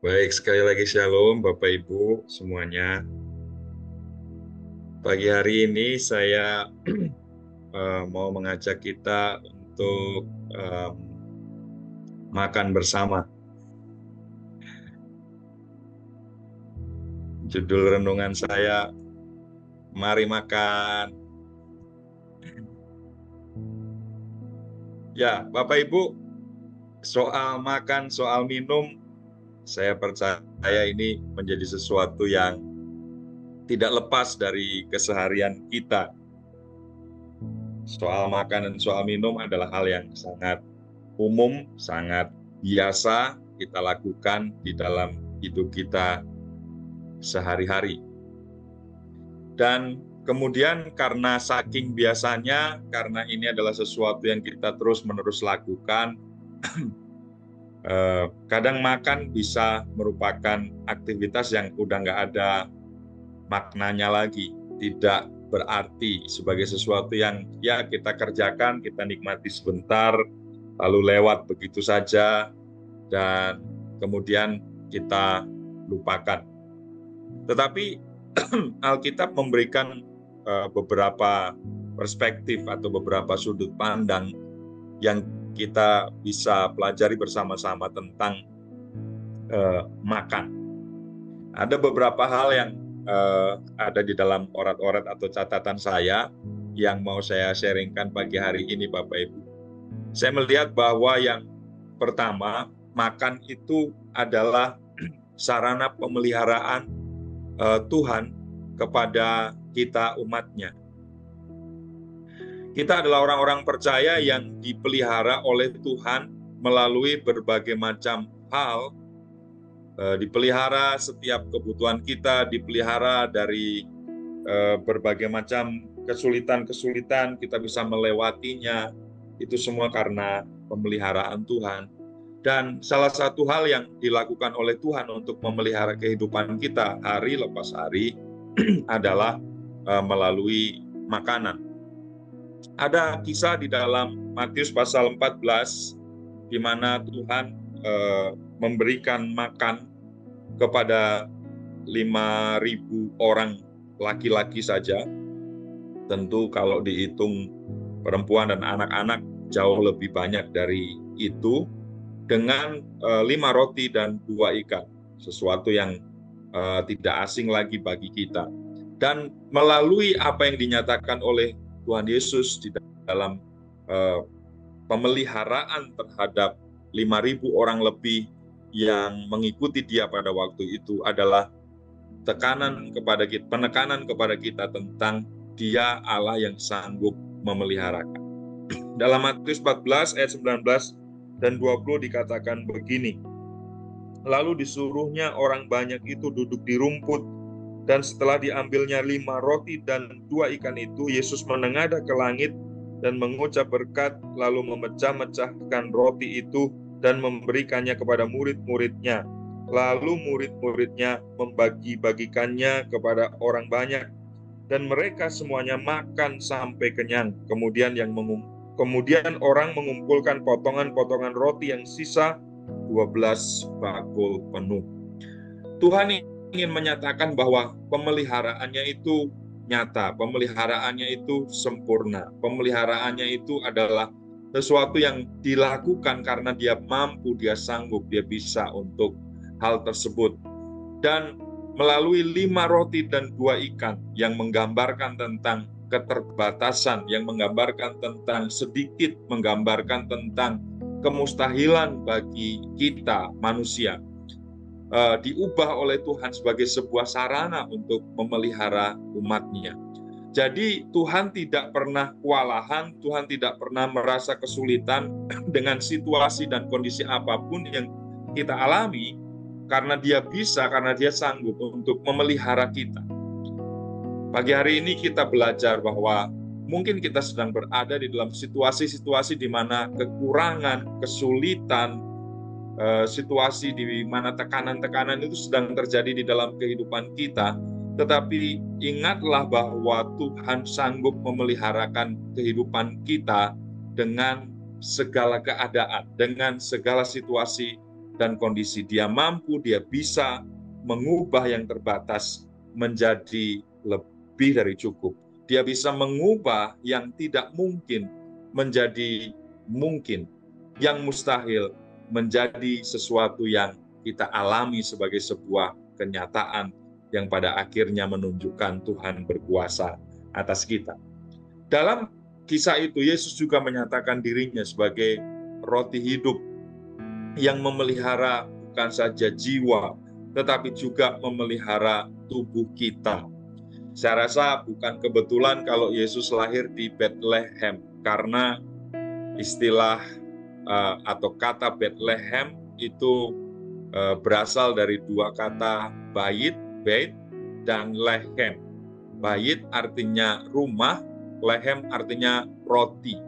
Baik, sekali lagi shalom Bapak Ibu semuanya. Pagi hari ini saya mau mengajak kita untuk em, makan bersama. Judul renungan saya, Mari Makan. Ya, Bapak Ibu, soal makan, soal minum, saya percaya ini menjadi sesuatu yang tidak lepas dari keseharian kita. Soal makan dan soal minum adalah hal yang sangat umum, sangat biasa kita lakukan di dalam hidup kita sehari-hari. Dan kemudian karena saking biasanya, karena ini adalah sesuatu yang kita terus-menerus lakukan, kadang makan bisa merupakan aktivitas yang udah nggak ada maknanya lagi, tidak berarti sebagai sesuatu yang ya kita kerjakan, kita nikmati sebentar, lalu lewat begitu saja, dan kemudian kita lupakan. Tetapi Alkitab memberikan beberapa perspektif atau beberapa sudut pandang yang kita bisa pelajari bersama-sama tentang makan. Ada beberapa hal yang ada di dalam orat-orat atau catatan saya yang mau saya sharingkan pagi hari ini, Bapak Ibu. Saya melihat bahwa yang pertama, makan itu adalah sarana pemeliharaan Tuhan kepada kita umatnya. Kita adalah orang-orang percaya yang dipelihara oleh Tuhan melalui berbagai macam hal, dipelihara setiap kebutuhan kita, dipelihara dari berbagai macam kesulitan-kesulitan, kita bisa melewatinya, itu semua karena pemeliharaan Tuhan. Dan salah satu hal yang dilakukan oleh Tuhan untuk memelihara kehidupan kita hari lepas hari adalah melalui makanan. Ada kisah di dalam Matius pasal 14 di mana Tuhan memberikan makan kepada 5.000 orang laki-laki saja. Tentu kalau dihitung perempuan dan anak-anak jauh lebih banyak dari itu, dengan 5 roti dan 2 ikan, sesuatu yang tidak asing lagi bagi kita. Dan melalui apa yang dinyatakan oleh Tuhan Yesus di dalam pemeliharaan terhadap 5.000 orang lebih yang mengikuti dia pada waktu itu adalah penekanan kepada kita tentang dia Allah yang sanggup memeliharakan. Dalam Matius 14 ayat 19 dan 20 dikatakan begini, lalu disuruhnya orang banyak itu duduk di rumput, dan setelah diambilnya 5 roti dan 2 ikan itu, Yesus menengadah ke langit dan mengucap berkat, lalu memecah-mecahkan roti itu dan memberikannya kepada murid-muridnya. Lalu murid-muridnya membagi-bagikannya kepada orang banyak, dan mereka semuanya makan sampai kenyang. Kemudian orang mengumpulkan potongan-potongan roti yang sisa 12 bakul penuh. Tuhan ingin menyatakan bahwa pemeliharaannya itu nyata, pemeliharaannya itu sempurna, pemeliharaannya itu adalah sesuatu yang dilakukan karena dia mampu, dia sanggup, dia bisa untuk hal tersebut. Dan melalui 5 roti dan 2 ikan yang menggambarkan tentang keterbatasan, yang menggambarkan tentang sedikit, menggambarkan tentang kemustahilan bagi kita manusia, diubah oleh Tuhan sebagai sebuah sarana untuk memelihara umatnya. Jadi Tuhan tidak pernah kewalahan, Tuhan tidak pernah merasa kesulitan dengan situasi dan kondisi apapun yang kita alami, karena dia bisa, karena dia sanggup untuk memelihara kita. Pagi hari ini kita belajar bahwa mungkin kita sedang berada di dalam situasi-situasi di mana kekurangan, kesulitan, situasi di mana tekanan-tekanan itu sedang terjadi di dalam kehidupan kita. Tetapi ingatlah bahwa Tuhan sanggup memeliharakan kehidupan kita dengan segala keadaan, dengan segala situasi dan kondisi. Dia mampu, dia bisa mengubah yang terbatas menjadi lebih dari cukup. Dia bisa mengubah yang tidak mungkin menjadi mungkin, yang mustahil menjadi sesuatu yang kita alami sebagai sebuah kenyataan yang pada akhirnya menunjukkan Tuhan berkuasa atas kita. Dalam kisah itu, Yesus juga menyatakan dirinya sebagai roti hidup yang memelihara bukan saja jiwa, tetapi juga memelihara tubuh kita. Saya rasa bukan kebetulan kalau Yesus lahir di Bethlehem, karena istilah atau kata Bethlehem itu berasal dari dua kata bait dan lehem. Bait artinya rumah, lehem artinya roti.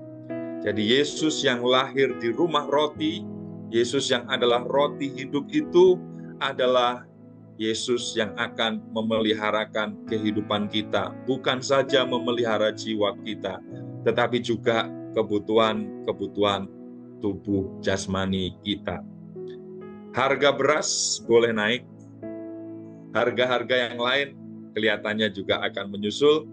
Jadi Yesus yang lahir di rumah roti, Yesus yang adalah roti hidup itu adalah Yesus yang akan memeliharakan kehidupan kita. Bukan saja memelihara jiwa kita, tetapi juga kebutuhan-kebutuhan tubuh jasmani kita. Harga beras boleh naik, harga-harga yang lain kelihatannya juga akan menyusul,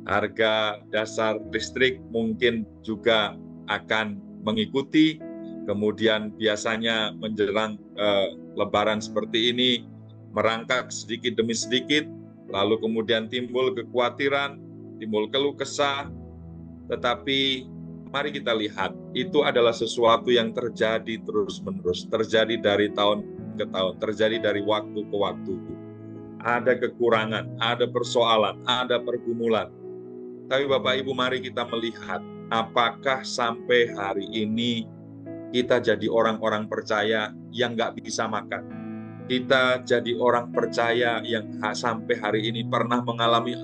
harga dasar listrik mungkin juga akan mengikuti. Kemudian biasanya menjelang Lebaran seperti ini, merangkak sedikit demi sedikit, lalu kemudian timbul kekhawatiran, timbul keluh kesah. Tetapi mari kita lihat, itu adalah sesuatu yang terjadi terus-menerus, terjadi dari tahun ke tahun, terjadi dari waktu ke waktu. Ada kekurangan, ada persoalan, ada pergumulan. Tapi Bapak Ibu, mari kita melihat, apakah sampai hari ini kita jadi orang-orang percaya yang nggak bisa makan. Kita jadi orang percaya yang sampai hari ini pernah mengalami,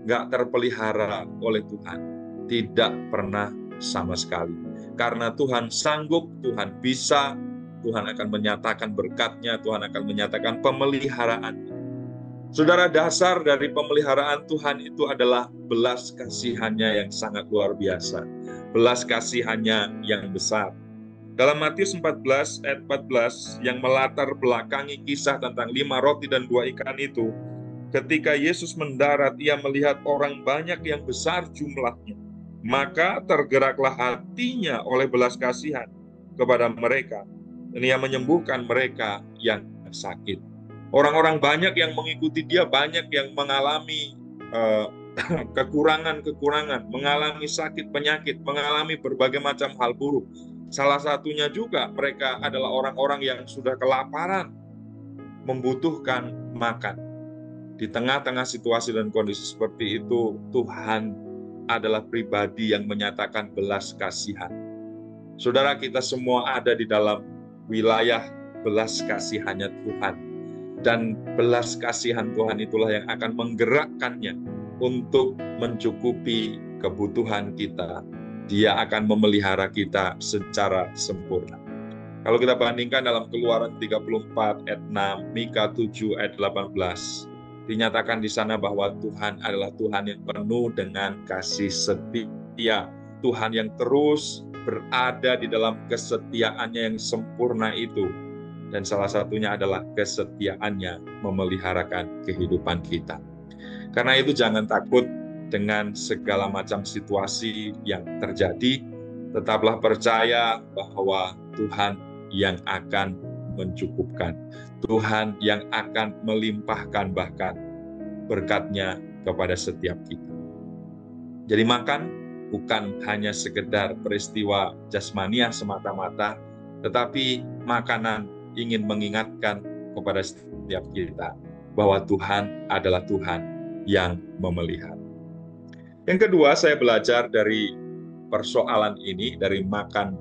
nggak terpelihara oleh Tuhan. Tidak pernah sama sekali. Karena Tuhan sanggup, Tuhan bisa, Tuhan akan menyatakan berkat-Nya, Tuhan akan menyatakan pemeliharaan. Saudara, dasar dari pemeliharaan Tuhan itu adalah belas kasihan-Nya yang sangat luar biasa. Belas kasihan-Nya yang besar. Dalam Matius 14 ayat 14 yang melatar belakangi kisah tentang 5 roti dan 2 ikan itu, ketika Yesus mendarat, ia melihat orang banyak yang besar jumlahnya. Maka tergeraklah hatinya oleh belas kasihan kepada mereka, dan ia menyembuhkan mereka yang sakit. Orang-orang banyak yang mengikuti dia, banyak yang mengalami kekurangan-kekurangan, mengalami sakit penyakit, mengalami berbagai macam hal buruk. Salah satunya juga mereka adalah orang-orang yang sudah kelaparan, membutuhkan makan. Di tengah-tengah situasi dan kondisi seperti itu, Tuhan adalah pribadi yang menyatakan belas kasihan. Saudara, kita semua ada di dalam wilayah belas kasihannya Tuhan. Dan belas kasihan Tuhan itulah yang akan menggerakkannya untuk mencukupi kebutuhan kita. Dia akan memelihara kita secara sempurna. Kalau kita bandingkan dalam Keluaran 34 ayat 6, Mika 7 ayat 18, dinyatakan di sana bahwa Tuhan adalah Tuhan yang penuh dengan kasih setia. Tuhan yang terus berada di dalam kesetiaannya yang sempurna itu. Dan salah satunya adalah kesetiaannya memeliharakan kehidupan kita. Karena itu jangan takut dengan segala macam situasi yang terjadi. Tetaplah percaya bahwa Tuhan yang akan mencukupkan. Tuhan yang akan melimpahkan bahkan berkat-Nya kepada setiap kita. Jadi makan bukan hanya sekedar peristiwa jasmania semata-mata, tetapi makanan ingin mengingatkan kepada setiap kita bahwa Tuhan adalah Tuhan yang memelihara. Yang kedua, saya belajar dari persoalan ini, dari makan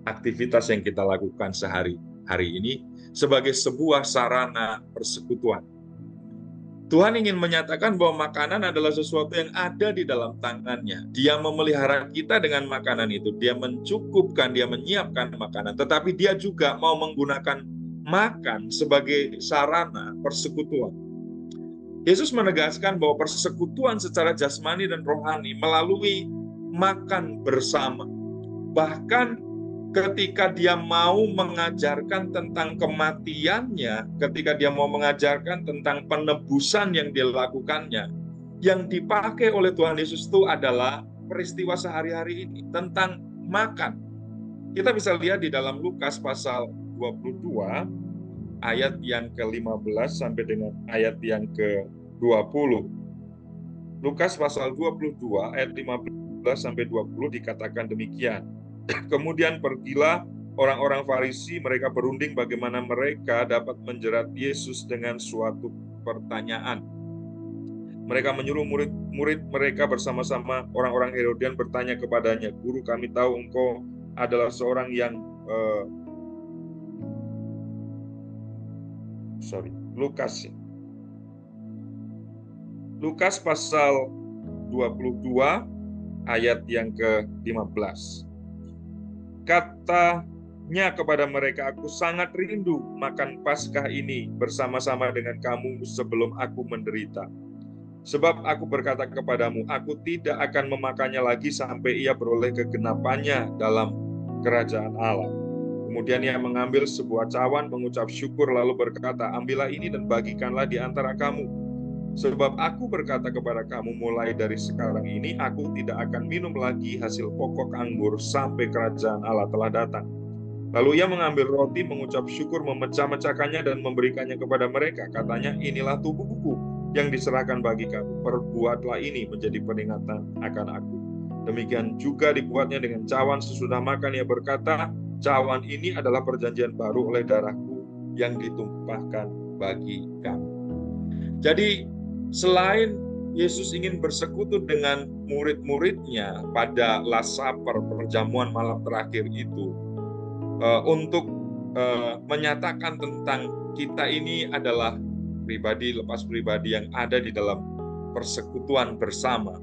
aktivitas yang kita lakukan sehari-hari ini sebagai sebuah sarana persekutuan. Tuhan ingin menyatakan bahwa makanan adalah sesuatu yang ada di dalam tangan-Nya. Dia memelihara kita dengan makanan itu. Dia mencukupkan, dia menyiapkan makanan. Tetapi dia juga mau menggunakan makan sebagai sarana persekutuan. Yesus menegaskan bahwa persekutuan secara jasmani dan rohani melalui makan bersama. Bahkan ketika dia mau mengajarkan tentang kematiannya, ketika dia mau mengajarkan tentang penebusan yang dilakukannya, yang dipakai oleh Tuhan Yesus itu adalah peristiwa sehari-hari ini tentang makan. Kita bisa lihat di dalam Lukas pasal 22 ayat yang ke-15 sampai dengan ayat yang ke-20. Lukas pasal 22 ayat 15 sampai 20 dikatakan demikian. Kemudian pergilah orang-orang Farisi, mereka berunding bagaimana mereka dapat menjerat Yesus dengan suatu pertanyaan. Mereka menyuruh murid-murid mereka bersama-sama orang-orang Herodian bertanya kepadanya, "Guru, kami tahu engkau adalah seorang yang Lukas pasal 22 ayat yang ke-15. Katanya kepada mereka, "Aku sangat rindu makan Paskah ini bersama-sama dengan kamu sebelum aku menderita. Sebab aku berkata kepadamu, aku tidak akan memakannya lagi sampai ia beroleh kegenapannya dalam kerajaan Allah." Kemudian ia mengambil sebuah cawan, mengucap syukur, lalu berkata, "Ambillah ini dan bagikanlah di antara kamu. Sebab aku berkata kepada kamu, mulai dari sekarang ini aku tidak akan minum lagi hasil pokok anggur sampai kerajaan Allah telah datang." Lalu ia mengambil roti, mengucap syukur, memecah-mecahkannya dan memberikannya kepada mereka. Katanya, "Inilah tubuhku yang diserahkan bagi kamu. Perbuatlah ini menjadi peringatan akan aku." Demikian juga dibuatnya dengan cawan sesudah makan. Ia berkata, "Cawan ini adalah perjanjian baru oleh darahku yang ditumpahkan bagi kamu." Jadi selain Yesus ingin bersekutu dengan murid-muridnya pada Last Supper, perjamuan malam terakhir itu, untuk menyatakan tentang kita ini adalah pribadi lepas pribadi yang ada di dalam persekutuan bersama,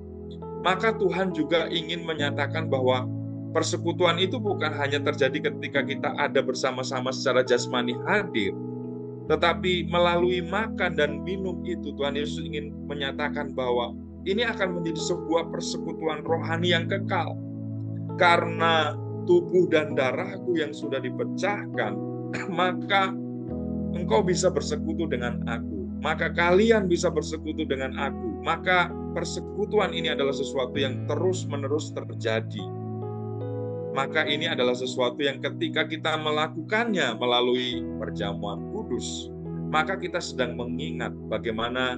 maka Tuhan juga ingin menyatakan bahwa persekutuan itu bukan hanya terjadi ketika kita ada bersama-sama secara jasmani hadir, tetapi melalui makan dan minum itu Tuhan Yesus ingin menyatakan bahwa ini akan menjadi sebuah persekutuan rohani yang kekal. Karena tubuh dan darahku yang sudah dipecahkan, maka engkau bisa bersekutu dengan aku. Maka kalian bisa bersekutu dengan aku. Maka persekutuan ini adalah sesuatu yang terus-menerus terjadi. Maka ini adalah sesuatu yang ketika kita melakukannya melalui perjamuan kudus, maka kita sedang mengingat bagaimana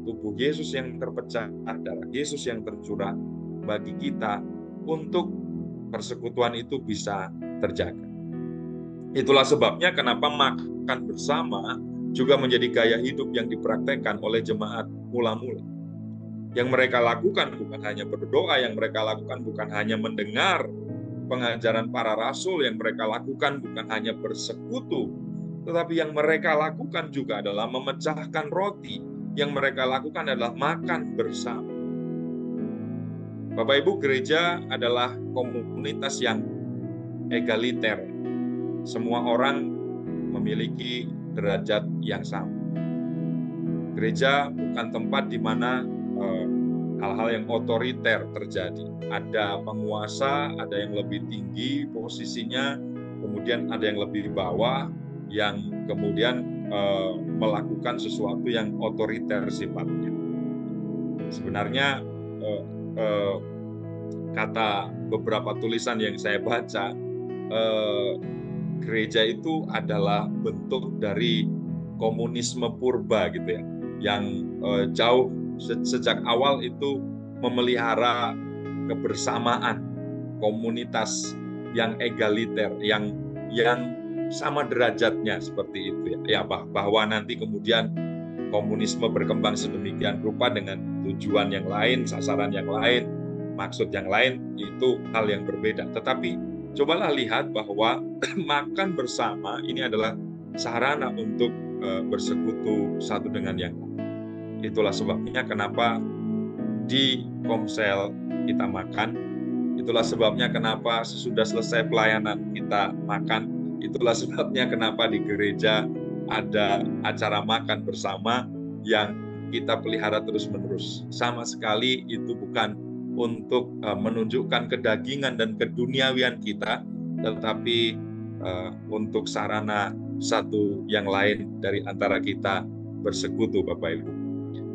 tubuh Yesus yang terpecah, darah Yesus yang tercurah bagi kita untuk persekutuan itu bisa terjaga. Itulah sebabnya kenapa makan bersama juga menjadi gaya hidup yang dipraktekkan oleh jemaat mula-mula. Yang mereka lakukan bukan hanya berdoa, yang mereka lakukan bukan hanya mendengar pengajaran para rasul, yang mereka lakukan bukan hanya bersekutu, tetapi yang mereka lakukan juga adalah memecahkan roti, yang mereka lakukan adalah makan bersama. Bapak Ibu, gereja adalah komunitas yang egaliter. Semua orang memiliki derajat yang sama. Gereja bukan tempat di mana hal-hal yang otoriter terjadi. Ada penguasa, ada yang lebih tinggi posisinya, kemudian ada yang lebih bawah, yang kemudian melakukan sesuatu yang otoriter sifatnya. Sebenarnya kata beberapa tulisan yang saya baca, gereja itu adalah bentuk dari komunisme purba gitu ya, yang jauh sejak awal itu memelihara kebersamaan, komunitas yang egaliter, yang sama derajatnya seperti itu ya, bahwa nanti kemudian komunisme berkembang sedemikian rupa dengan tujuan yang lain, sasaran yang lain, maksud yang lain, itu hal yang berbeda. Tetapi cobalah lihat bahwa makan bersama ini adalah sarana untuk bersekutu satu dengan yang lain. Itulah sebabnya kenapa di Komsel kita makan, itulah sebabnya kenapa sesudah selesai pelayanan kita makan, itulah sebabnya kenapa di gereja ada acara makan bersama yang kita pelihara terus-menerus. Sama sekali itu bukan untuk menunjukkan kedagingan dan keduniawian kita, tetapi untuk sarana satu yang lain dari antara kita bersekutu, Bapak Ibu.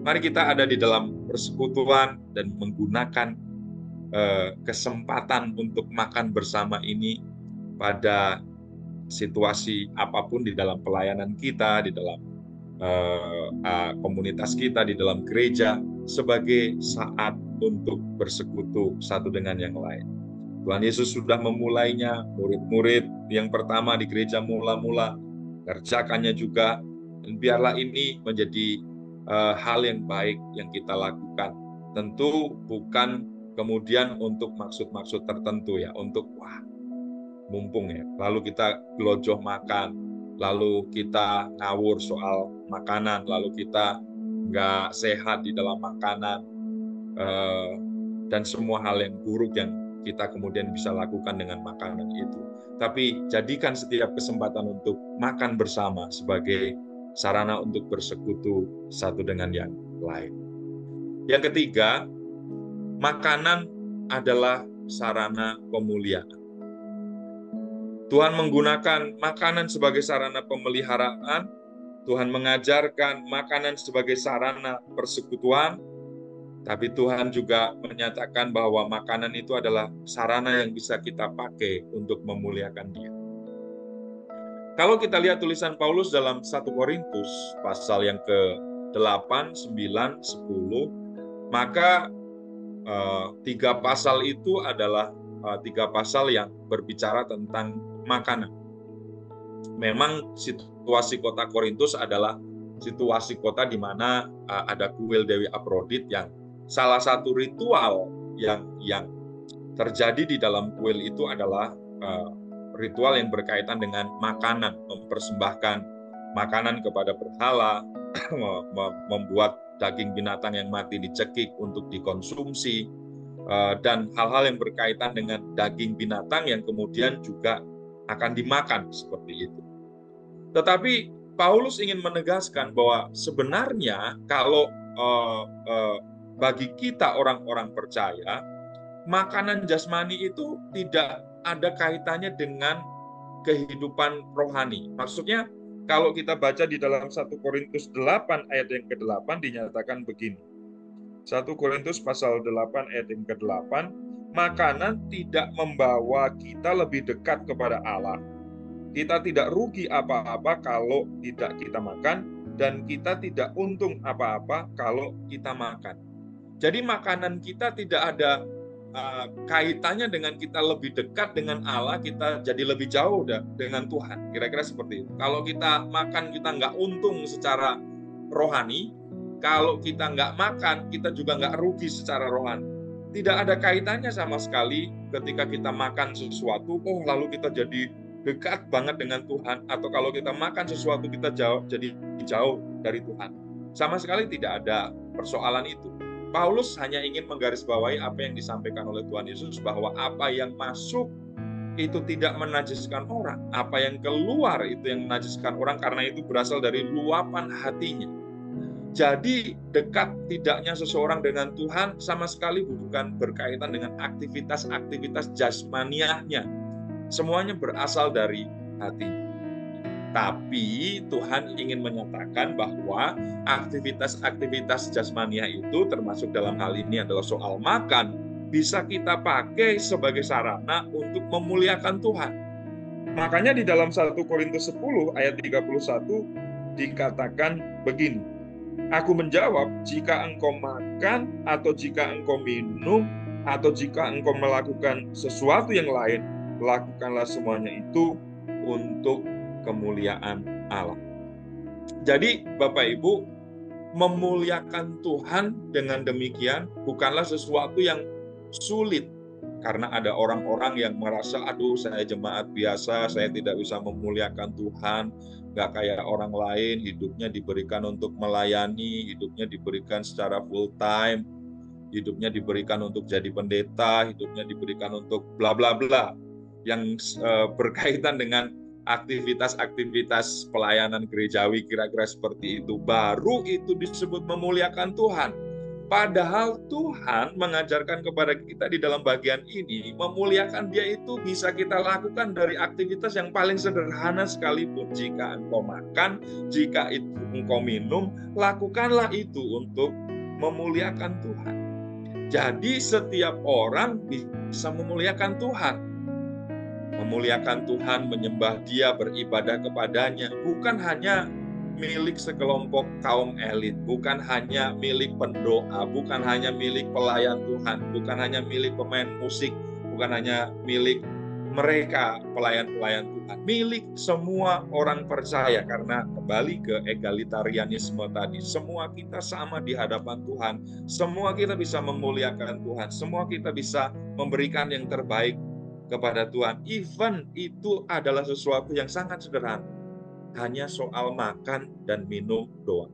Mari kita ada di dalam persekutuan dan menggunakan kesempatan untuk makan bersama ini pada situasi apapun di dalam pelayanan kita, di dalam komunitas kita, di dalam gereja, sebagai saat untuk bersekutu satu dengan yang lain. Tuhan Yesus sudah memulainya, murid-murid yang pertama di gereja mula-mula kerjakannya juga, dan biarlah ini menjadi hal yang baik yang kita lakukan. Tentu bukan kemudian untuk maksud-maksud tertentu ya, untuk mumpung ya, lalu kita gelojoh makan, lalu kita ngawur soal makanan, lalu kita nggak sehat di dalam makanan, dan semua hal yang buruk yang kita kemudian bisa lakukan dengan makanan itu. Tapi jadikan setiap kesempatan untuk makan bersama sebagai sarana untuk bersekutu satu dengan yang lain. Yang ketiga, makanan adalah sarana pemuliaan. Tuhan menggunakan makanan sebagai sarana pemeliharaan, Tuhan mengajarkan makanan sebagai sarana persekutuan, tapi Tuhan juga menyatakan bahwa makanan itu adalah sarana yang bisa kita pakai untuk memuliakan Dia. Kalau kita lihat tulisan Paulus dalam 1 Korintus pasal yang ke-8, 9, 10, maka 3 pasal itu adalah 3 pasal yang berbicara tentang makanan. Memang situasi kota Korintus adalah situasi kota di mana ada kuil Dewi Afrodit, yang salah satu ritual yang terjadi di dalam kuil itu adalah ritual yang berkaitan dengan makanan, mempersembahkan makanan kepada berhala, membuat daging binatang yang mati dicekik untuk dikonsumsi, dan hal-hal yang berkaitan dengan daging binatang yang kemudian juga akan dimakan seperti itu. Tetapi Paulus ingin menegaskan bahwa sebenarnya kalau bagi kita orang-orang percaya, makanan jasmani itu tidak ada kaitannya dengan kehidupan rohani. Maksudnya kalau kita baca di dalam 1 Korintus 8 ayat yang ke-8 dinyatakan begini. 1 Korintus pasal 8 ayat yang ke-8, makanan tidak membawa kita lebih dekat kepada Allah. Kita tidak rugi apa-apa kalau tidak kita makan, dan kita tidak untung apa-apa kalau kita makan. Jadi makanan kita tidak ada kaitannya dengan kita lebih dekat dengan Allah, kita jadi lebih jauh dengan Tuhan. Kira-kira seperti itu. Kalau kita makan, kita nggak untung secara rohani. Kalau kita nggak makan, kita juga nggak rugi secara rohani. Tidak ada kaitannya sama sekali ketika kita makan sesuatu, lalu kita jadi dekat banget dengan Tuhan, atau kalau kita makan sesuatu kita jadi jauh dari Tuhan. Sama sekali tidak ada persoalan itu. Paulus hanya ingin menggarisbawahi apa yang disampaikan oleh Tuhan Yesus, bahwa apa yang masuk itu tidak menajiskan orang, apa yang keluar itu yang menajiskan orang, karena itu berasal dari luapan hatinya. Jadi dekat tidaknya seseorang dengan Tuhan sama sekali bukan berkaitan dengan aktivitas-aktivitas jasmaniahnya. Semuanya berasal dari hati. Tapi Tuhan ingin menyatakan bahwa aktivitas-aktivitas jasmaniah itu, termasuk dalam hal ini adalah soal makan, bisa kita pakai sebagai sarana untuk memuliakan Tuhan. Makanya di dalam 1 Korintus 10 ayat 31 dikatakan begini. Aku menjawab, jika engkau makan atau jika engkau minum atau jika engkau melakukan sesuatu yang lain, lakukanlah semuanya itu untuk kemuliaan Allah. Jadi Bapak Ibu, memuliakan Tuhan dengan demikian bukanlah sesuatu yang sulit, karena ada orang-orang yang merasa, aduh saya jemaat biasa, saya tidak bisa memuliakan Tuhan, nggak kayak orang lain, hidupnya diberikan untuk melayani, hidupnya diberikan secara full time, hidupnya diberikan untuk jadi pendeta, hidupnya diberikan untuk bla bla bla, yang berkaitan dengan aktivitas-aktivitas pelayanan gerejawi, kira-kira seperti itu. Baru itu disebut memuliakan Tuhan. Padahal Tuhan mengajarkan kepada kita di dalam bagian ini, memuliakan Dia itu bisa kita lakukan dari aktivitas yang paling sederhana sekalipun. Jika engkau makan, jika itu engkau minum, lakukanlah itu untuk memuliakan Tuhan. Jadi setiap orang bisa memuliakan Tuhan. Memuliakan Tuhan, menyembah Dia, beribadah kepadanya, bukan hanya milik sekelompok kaum elit, bukan hanya milik pendoa, bukan hanya milik pelayan Tuhan, bukan hanya milik pemain musik, bukan hanya milik mereka pelayan-pelayan Tuhan, milik semua orang percaya. Karena kembali ke egalitarianisme tadi, semua kita sama di hadapan Tuhan, semua kita bisa memuliakan Tuhan, semua kita bisa memberikan yang terbaik kepada Tuhan. Even itu adalah sesuatu yang sangat sederhana, hanya soal makan dan minum doang.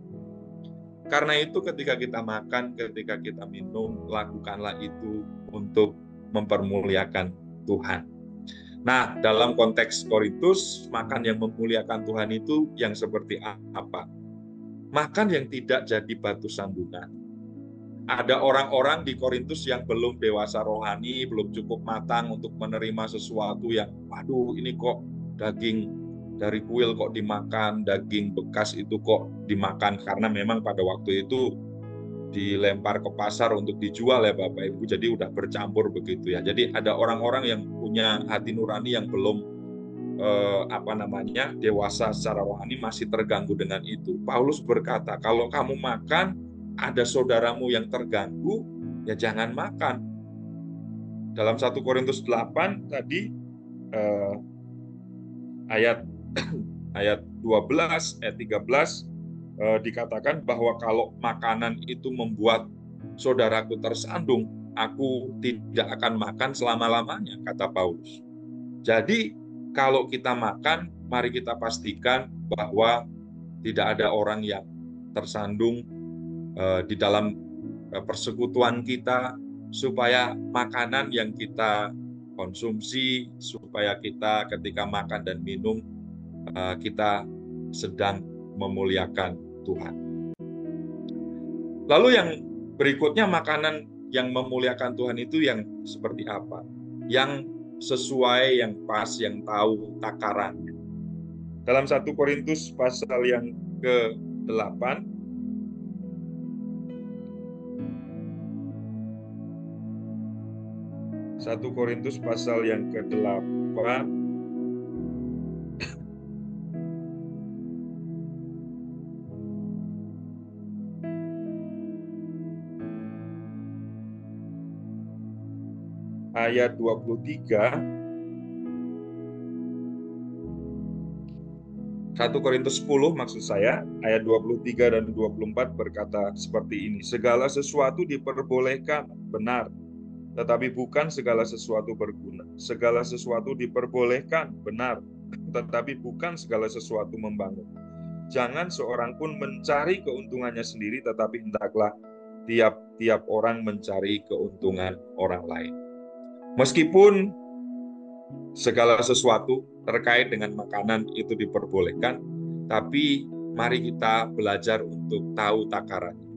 Karena itu ketika kita makan, ketika kita minum, lakukanlah itu untuk mempermuliakan Tuhan. Nah, dalam konteks Korintus, makan yang memuliakan Tuhan itu yang seperti apa? Makan yang tidak jadi batu sandungan. Ada orang-orang di Korintus yang belum dewasa rohani, belum cukup matang untuk menerima sesuatu yang, waduh ini kok daging dari kuil kok dimakan, daging bekas itu kok dimakan, karena memang pada waktu itu dilempar ke pasar untuk dijual ya Bapak Ibu, jadi udah bercampur begitu ya. Jadi ada orang-orang yang punya hati nurani yang belum dewasa secara rohani, masih terganggu dengan itu. Paulus berkata, kalau kamu makan ada saudaramu yang terganggu, ya jangan makan. Dalam 1 Korintus 8 tadi ayat 12, ayat 13 dikatakan bahwa kalau makanan itu membuat saudaraku tersandung, aku tidak akan makan selama-lamanya, kata Paulus. Jadi kalau kita makan, mari kita pastikan bahwa tidak ada orang yang tersandung di dalam persekutuan kita, supaya makanan yang kita konsumsi, supaya kita ketika makan dan minum, kita sedang memuliakan Tuhan. Lalu yang berikutnya, makanan yang memuliakan Tuhan itu yang seperti apa? Yang sesuai, yang pas, yang tahu takarannya. Dalam 1 Korintus pasal yang ke-8, Satu Korintus pasal yang ke-8 ayat 23, 1 Korintus 10 maksud saya, ayat 23 dan 24 berkata seperti ini, segala sesuatu diperbolehkan, benar, tetapi bukan segala sesuatu berguna. Segala sesuatu diperbolehkan, benar, tetapi bukan segala sesuatu membangun. Jangan seorang pun mencari keuntungannya sendiri, tetapi hendaklah tiap-tiap orang mencari keuntungan orang lain. Meskipun segala sesuatu terkait dengan makanan itu diperbolehkan, tapi mari kita belajar untuk tahu takarannya.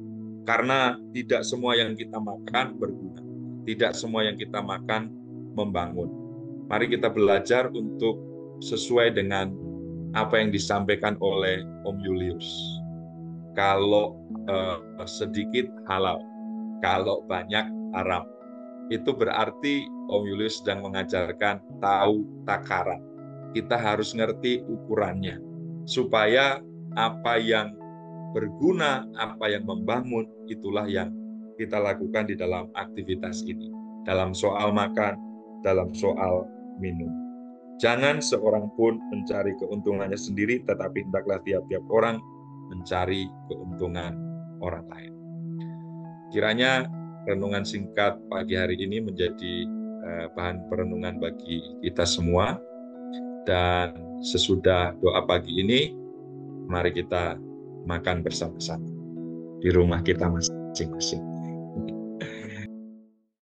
Karena tidak semua yang kita makan berguna, tidak semua yang kita makan membangun. Mari kita belajar untuk sesuai dengan apa yang disampaikan oleh Om Julius. Kalau sedikit halal, kalau banyak haram. Itu berarti Om Julius sedang mengajarkan tahu takaran. Kita harus ngerti ukurannya, supaya apa yang berguna, apa yang membangun, itulah yang kita lakukan di dalam aktivitas ini. Dalam soal makan, dalam soal minum. Jangan seorang pun mencari keuntungannya sendiri, tetapi hendaklah tiap-tiap orang mencari keuntungan orang lain. Kiranya renungan singkat pagi hari ini menjadi bahan perenungan bagi kita semua. Dan sesudah doa pagi ini, mari kita makan bersama-sama di rumah kita masing-masing.